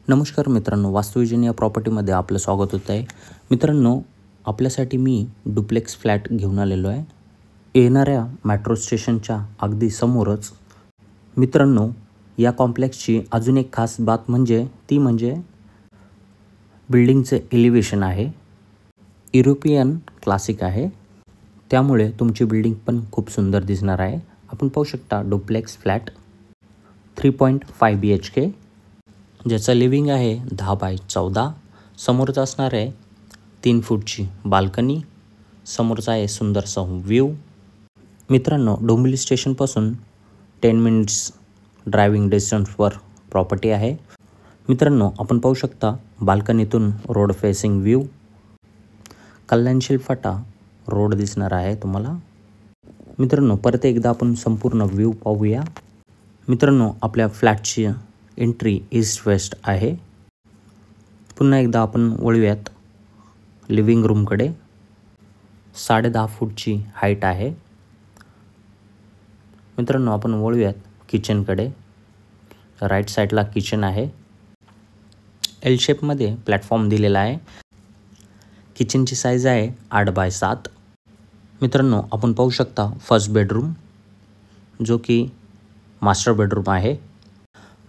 नमस्कार मित्रांनो, वास्तुविजन या प्रॉपर्टीमध्ये आपलं स्वागत होत आहे. मित्रांनो, आपल्यासाठी मी डुप्लेक्स फ्लॅट घेऊन आलेलो आहे. येणाऱ्या मेट्रो स्टेशनच्या अगदी समोरच. मित्रांनो, या कॉम्प्लेक्सची अजून एक खास बात म्हणजे बिल्डिंगचे एलिव्हेशन आहे. युरोपियन क्लासिक आहे, त्यामुळे तुमची बिल्डिंग पण खूप सुंदर दिसणार आहे. आपण पाहू शकता डुप्लेक्स फ्लॅट 3.5 BHK, ज्याचं लिव्हिंग आहे 10x14. समोरच असणार आहे 3 फूटची बाल्कनी. समोरचा आहे सुंदरसा व्ह्यू. मित्रांनो, डोंबिवली स्टेशनपासून 10 मिनिट्स ड्रायव्हिंग डिस्टन्सवर प्रॉपर्टी आहे. मित्रांनो, आपण पाहू शकता बाल्कनीतून रोड फेसिंग व्ह्यू. कल्याणशील फाटा रोड दिसणार आहे तुम्हाला. मित्रांनो, परत एकदा आपण संपूर्ण व्ह्यू पाहूया. मित्रांनो, आपल्या फ्लॅटची एंट्री ईस्ट वेस्ट आहे. पुन्हा एकदा आपण वळूयात लिव्हिंग रूमकडे. 10.5 फूटची हाईट आहे. मित्रांनो, आपण वळूयात किचनकडे. राईट साईडला किचन आहे. एल शेपमध्ये प्लॅटफॉर्म दिलेला आहे. किचनची साईज आहे 8x7. मित्रांनो, आपण पाहू शकता फर्स्ट बेडरूम, जो की मास्टर बेडरूम आहे.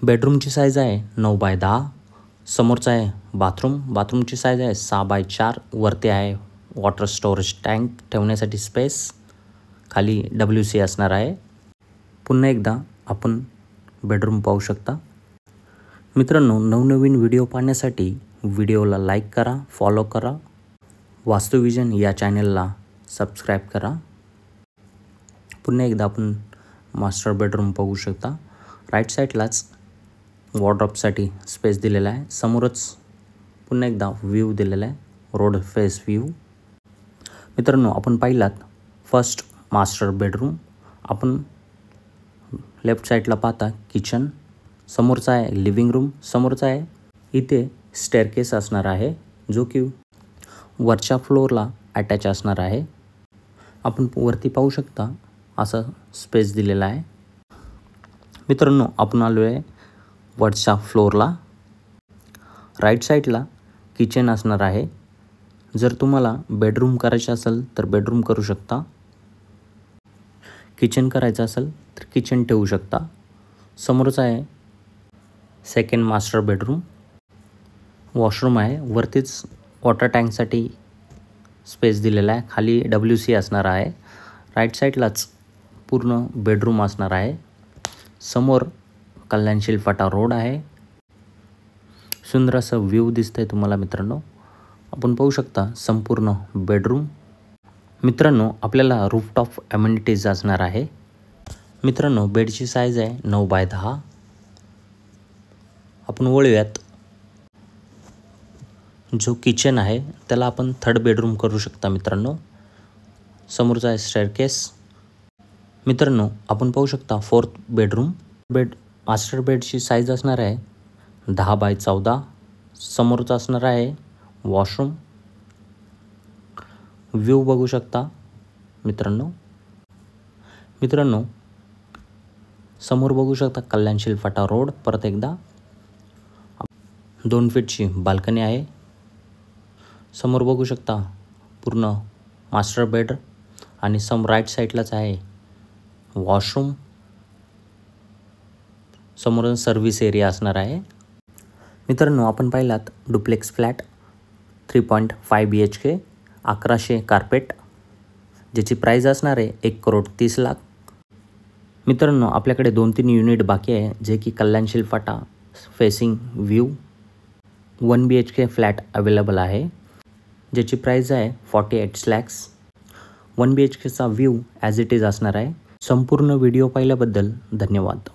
बेडरूमची साईज आहे 9x10. समोरचा आहे बाथरूमची साईज आहे 6x4. वरती आहे वॉटर स्टोरेज टँक ठेवण्यासाठी स्पेस. खाली WC असणार आहे. पुन्हा एकदा आपण बेडरूम पाहू शकता. मित्रांनो, नवनवीन व्हिडिओ पाहण्यासाठी व्हिडिओला लाईक करा, फॉलो करा. वास्तुविजन या चॅनलला सबस्क्राईब करा. पुन्हा एकदा आपण मास्टर बेडरूम पाहू शकता. राईट साईडलाच वॉर्डरोबसाठी स्पेस दिलेला आहे. समोरच पुन्हा एकदा व्ह्यू दिलेला आहे, रोड फेस व्ह्यू. मित्रांनो, आपण पाहिलात फर्स्ट मास्टर बेडरूम. आपण लेफ्ट साईडला पाहता किचन. समोरचा आहे लिव्हिंग रूम. समोरचा आहे इथे स्टेअरकेस असणार आहे, जो की वरच्या फ्लोअरला अटॅच असणार आहे. आपण वरती पाहू शकता असा स्पेस दिलेला आहे. मित्रांनो, आपण आलो आहे वरच्या फ्लोअरला. राईट साईडला किचन असणार आहे. जर तुम्हाला बेडरूम करायचं असेल तर बेडरूम करू शकता. किचन करायचं असेल तर किचन ठेवू शकता. समोरच आहे सेकंड मास्टर बेडरूम. वॉशरूम आहे. वरतीच वॉटर टँकसाठी स्पेस दिलेला आहे. खाली WC असणार आहे. राईट साईडलाच पूर्ण बेडरूम असणार आहे. समोर कल्याणशील फाटा रोड आहे. सुंदर असं व्ह्यू दिसतंय तुम्हाला. मित्रांनो, आपण पाहू शकता संपूर्ण बेडरूम. मित्रांनो, आपल्याला रूफटॉप ॲम्युनिटीज असणार आहे. मित्रांनो, बेडची साईज आहे 9x10. आपण वळूयात. जो किचन आहे त्याला आपण थर्ड बेडरूम करू शकता. मित्रांनो, समोरचा आहे स्टेअरकेस. मित्रांनो, आपण पाहू शकता फोर्थ बेडरूम. मास्टर बेडची साईज असणार आहे 10x14. समोरचा असणार आहे वॉशरूम. व्ह्यू बघू शकता मित्रांनो. समोर बघू शकता कल्याणशील फाटा रोड. परत एकदा 2 फीटची बाल्कनी आहे. समोर बघू शकता पूर्ण मास्टर बेड आणि राईट साईडलाच आहे वॉशरूम. समोर सर्व्हिस एरिया असणार आहे. मित्रांनो, आपण पाहिलात डुप्लेक्स फ्लॅट 3.5 BHK 1100 कार्पेट, ज्याची प्राईज असणार आहे 1,30,00,000. मित्रांनो, आपल्याकडे 2-3 युनिट बाकी आहे, जे की कल्याणशील फाटा facing view 1 BHK flat available आहे, ज्याची प्राईज आहे 48 lakhs. 1 BHKचा view as it is असणार आहे. संपूर्ण व्हिडिओ पाहिल्याबद्दल धन्यवाद.